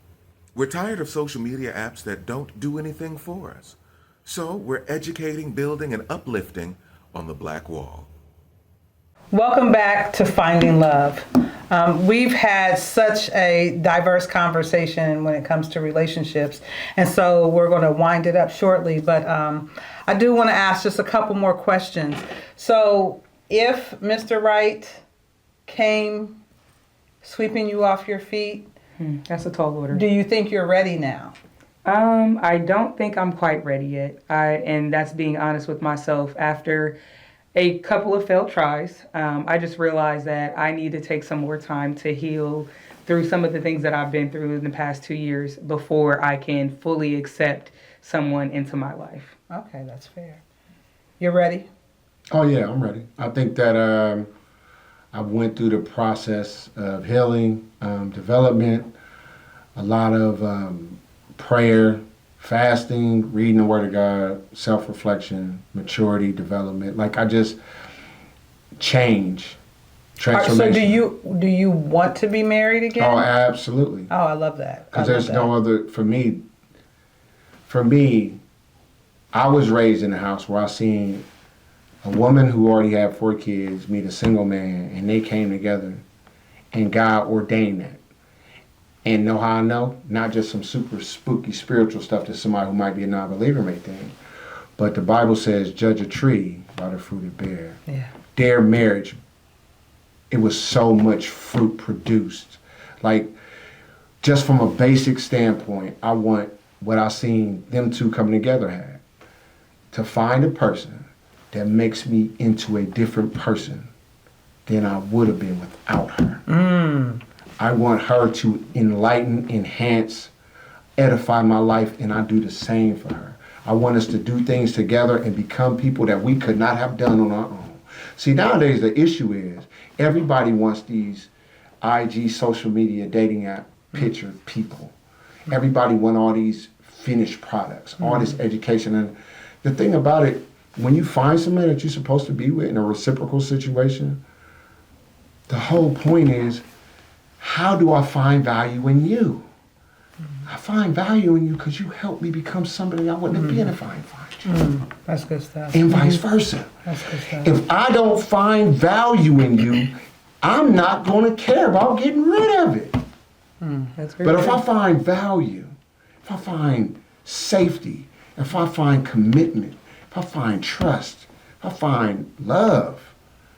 We're tired of social media apps that don't do anything for us. So we're educating, building, and uplifting on the Black Wall. Welcome back to Finding Love. We've had such a diverse conversation when it comes to relationships, and so we're going to wind it up shortly, but I do want to ask just a couple more questions. So if Mr. Right came sweeping you off your feet, That's a tall order. do you think you're ready now? I don't think I'm quite ready yet. And that's being honest with myself. After a couple of failed tries, I just realized that I need to take some more time to heal through some of the things that I've been through in the past 2 years before I can fully accept someone into my life. Okay, that's fair. You're ready? Oh yeah, I'm ready. I think that I went through the process of healing, development, a lot of prayer, fasting, reading the Word of God, self-reflection, maturity, development. Like I just change, transformation. So do you want to be married again? Oh, absolutely. Oh, I love that. Because there's no other, for me, I was raised in a house where I seen a woman who already had 4 kids meet a single man, and they came together, and God ordained that. And know how I know? Not just some super spooky spiritual stuff that somebody who might be a non-believer may think, but the Bible says, judge a tree by the fruit it bear. Yeah. Their marriage, it was so much fruit produced. Like, just from a basic standpoint, I want what I seen them two coming together had. To find a person that makes me into a different person than I would have been without her. I want her to enlighten, enhance, edify my life, and I do the same for her. I want us to do things together and become people that we could not have done on our own. See, nowadays the issue is everybody wants these IG social media dating app picture people. Everybody want all these finished products, all this education. And the thing about it, when you find somebody that you're supposed to be with in a reciprocal situation, the whole point is, how do I find value in you? I find value in you because you helped me become somebody I wouldn't have been if I didn't find you. That's good stuff. And vice versa. That's good stuff. If I don't find value in you, I'm not going to care about getting rid of it. That's very But if true. I find value, if I find safety, if I find commitment, if I find trust, if I find love,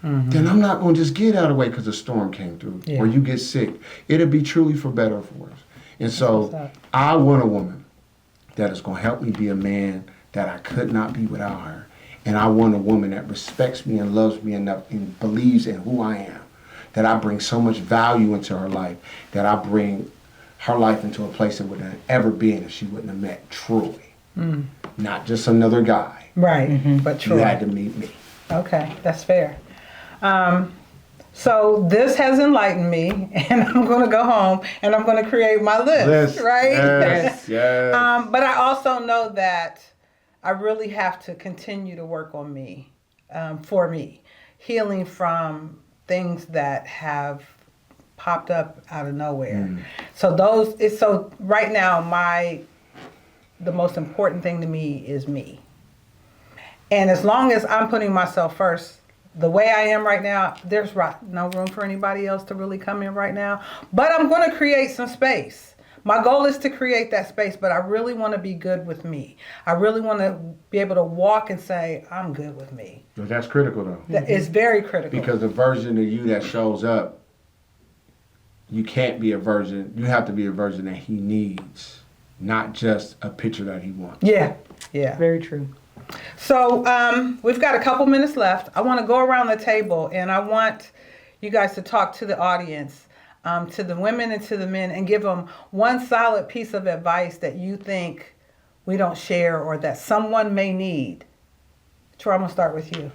then I'm not going to just get out of the way because a storm came through or you get sick. It'll be truly for better or for worse. And so I want a woman that is going to help me be a man that I could not be without her. And I want a woman that respects me and loves me enough and believes in who I am, that I bring so much value into her life, that I bring her life into a place it wouldn't have ever been if she wouldn't have met truly. Not just another guy. Right, but You true. had to meet me. Okay, that's fair. So this has enlightened me, and I'm going to go home and I'm going to create my list, right? Yes, yes. But I also know that I really have to continue to work on me, for me, healing from things that have popped up out of nowhere. So right now the most important thing to me is me. And as long as I'm putting myself first, the way I am right now, there's no room for anybody else to really come in right now. But I'm going to create some space. My goal is to create that space, but I really want to be good with me. I really want to be able to walk and say, I'm good with me. But that's critical, though. That is very critical. Because the version of you that shows up, you can't be a version. You have to be a version that he needs, not just a picture that he wants. Yeah. Very true. So we've got a couple minutes left. I want to go around the table, and I want you guys to talk to the audience, to the women and to the men, and give them one solid piece of advice that you think we don't share or that someone may need. Troy, I'm going to start with you.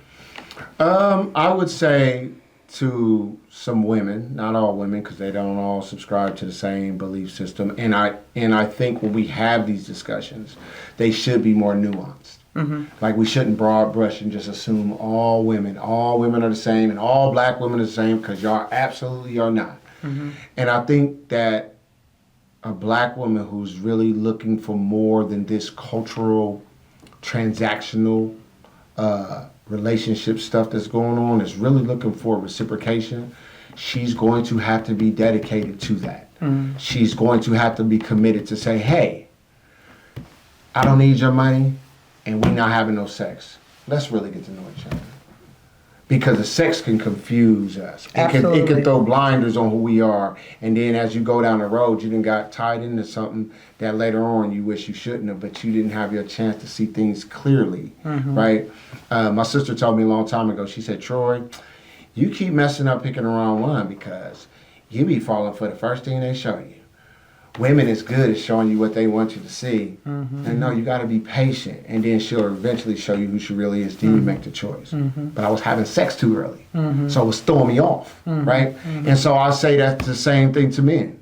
I would say to some women, not all women, because they don't all subscribe to the same belief system. And I think when we have these discussions, they should be more nuanced. Mm-hmm. Like, we shouldn't broad brush and just assume all women are the same and all black women are the same, because y'all absolutely are not. Mm-hmm. And I think that a black woman who's really looking for more than this cultural, transactional relationship stuff that's going on, is really looking for reciprocation. She's going to have to be dedicated to that. Mm-hmm. She's going to have to be committed to say, hey, I don't need your money, and we're not having no sex. Let's really get to know each other. Because the sex can confuse us. It can throw blinders on who we are. And then as you go down the road, you done got tied into something that later on you wish you shouldn't have, but you didn't have your chance to see things clearly, right? My sister told me a long time ago, she said, Troy, you keep messing up picking the wrong one because you be falling for the first thing they show you. Women is good at showing you what they want you to see. Mm-hmm. And no, you got to be patient. And then she'll eventually show you who she really is. Then you make the choice. Mm-hmm. But I was having sex too early. Mm-hmm. So it was throwing me off, right? Mm-hmm. And so I say that's the same thing to men.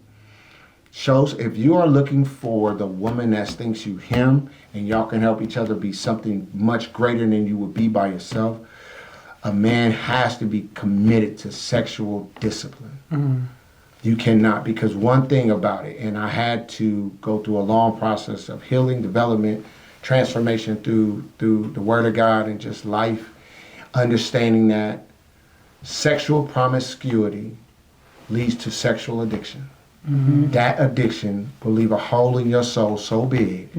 Shows if you are looking for the woman that thinks you him and y'all can help each other be something much greater than you would be by yourself, a man has to be committed to sexual discipline. Mm-hmm. You cannot, because one thing about it, and I had to go through a long process of healing, development, transformation through the Word of God and just life, understanding that sexual promiscuity leads to sexual addiction. Mm-hmm. That addiction will leave a hole in your soul so big,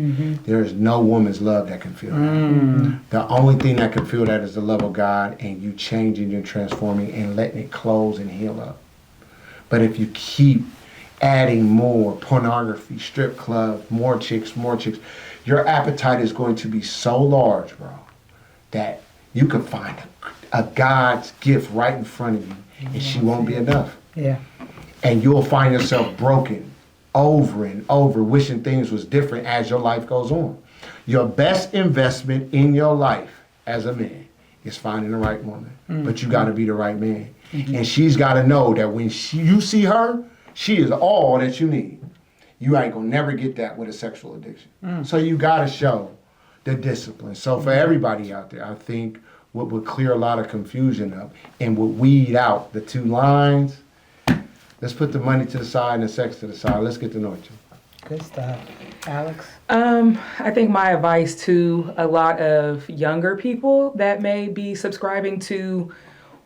there is no woman's love that can fill that. The only thing that can fill that is the love of God and you changing and transforming and letting it close and heal up. But if you keep adding more pornography, strip clubs, more chicks, your appetite is going to be so large, bro, that you could find a God's gift right in front of you, and she won't be enough. Yeah. And you'll find yourself broken over and over, wishing things was different as your life goes on. Your best investment in your life as a man is finding the right woman. But you got to be the right man. And she's got to know that when you see her, she is all that you need. You ain't going to never get that with a sexual addiction. So you got to show the discipline. So for everybody out there, I think what would clear a lot of confusion up and would weed out the two lines, let's put the money to the side and the sex to the side. Let's get to know each other. Good stuff. Alex? I think my advice to a lot of younger people that may be subscribing to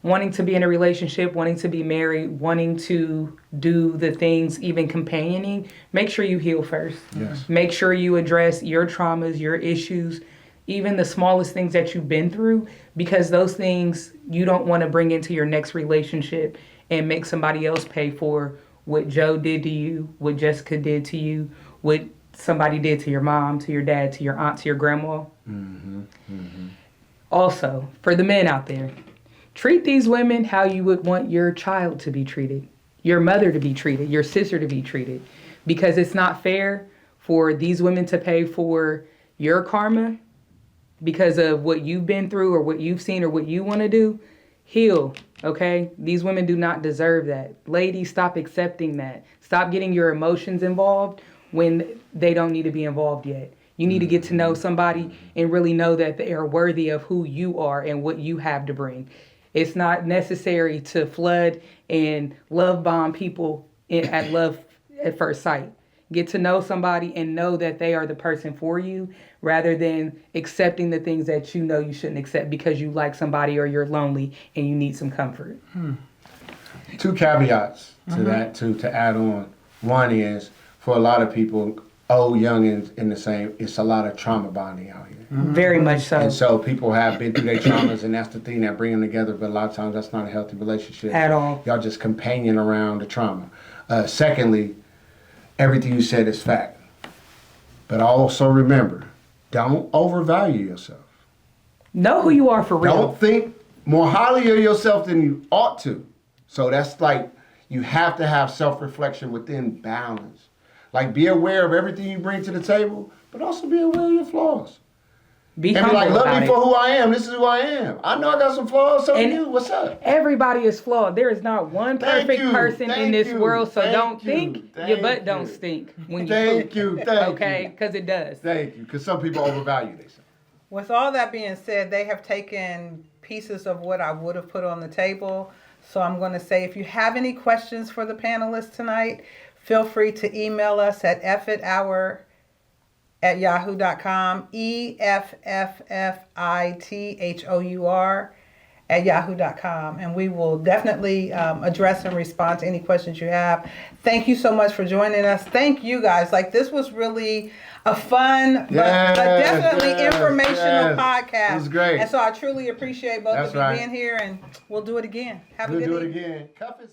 wanting to be in a relationship, wanting to be married, wanting to do the things, even companioning, make sure you heal first. Yes. Make sure you address your traumas, your issues, even the smallest things that you've been through, because those things you don't want to bring into your next relationship and make somebody else pay for what Joe did to you, what Jessica did to you, what somebody did to your mom, to your dad, to your aunt, to your grandma. Also, for the men out there, treat these women how you would want your child to be treated, your mother to be treated, your sister to be treated. Because it's not fair for these women to pay for your karma because of what you've been through or what you've seen or what you want to do. Heal. Okay? These women do not deserve that. Ladies, stop accepting that. Stop getting your emotions involved when they don't need to be involved yet. You need to get to know somebody and really know that they are worthy of who you are and what you have to bring. It's not necessary to flood and love bomb people at love at first sight. Get to know somebody and know that they are the person for you rather than accepting the things that you know you shouldn't accept because you like somebody or you're lonely and you need some comfort. Two caveats to that, to add on. One is, for a lot of people, old, young, and in the same, it's a lot of trauma bonding out here. Very much so. And so people have been through their traumas, and that's the thing that bring them together, but a lot of times that's not a healthy relationship. At all. Y'all just companion around the trauma. Secondly, everything you said is fact. But also remember, don't overvalue yourself. Know who you are for real. Don't think more highly of yourself than you ought to. So that's like, you have to have self-reflection within balance. Like, be aware of everything you bring to the table, but also be aware of your flaws. Be And be humble like, love about me it. for who I am. This is who I am. I know I got some flaws, so do And you. What's up? Everybody is flawed. There is not one Thank perfect you, person in thank this you, world, so thank don't you, think your thank butt don't you. stink when you Thank poop. you, thank Okay? you. Because it does. Thank you, because some people overvalue themselves. With all that being said, they have taken pieces of what I would have put on the table. So I'm going to say, if you have any questions for the panelists tonight, feel free to email us at EFFITHOUR@yahoo.com, EFFFITHOUR@yahoo.com, and we will definitely address and respond to any questions you have. Thank you so much for joining us. Thank you guys. Like, this was really a fun, but definitely informational podcast. It was great. And so I truly appreciate both That's of you right. being here, and we'll do it again. Have a We'll good do it evening. again. Cuffing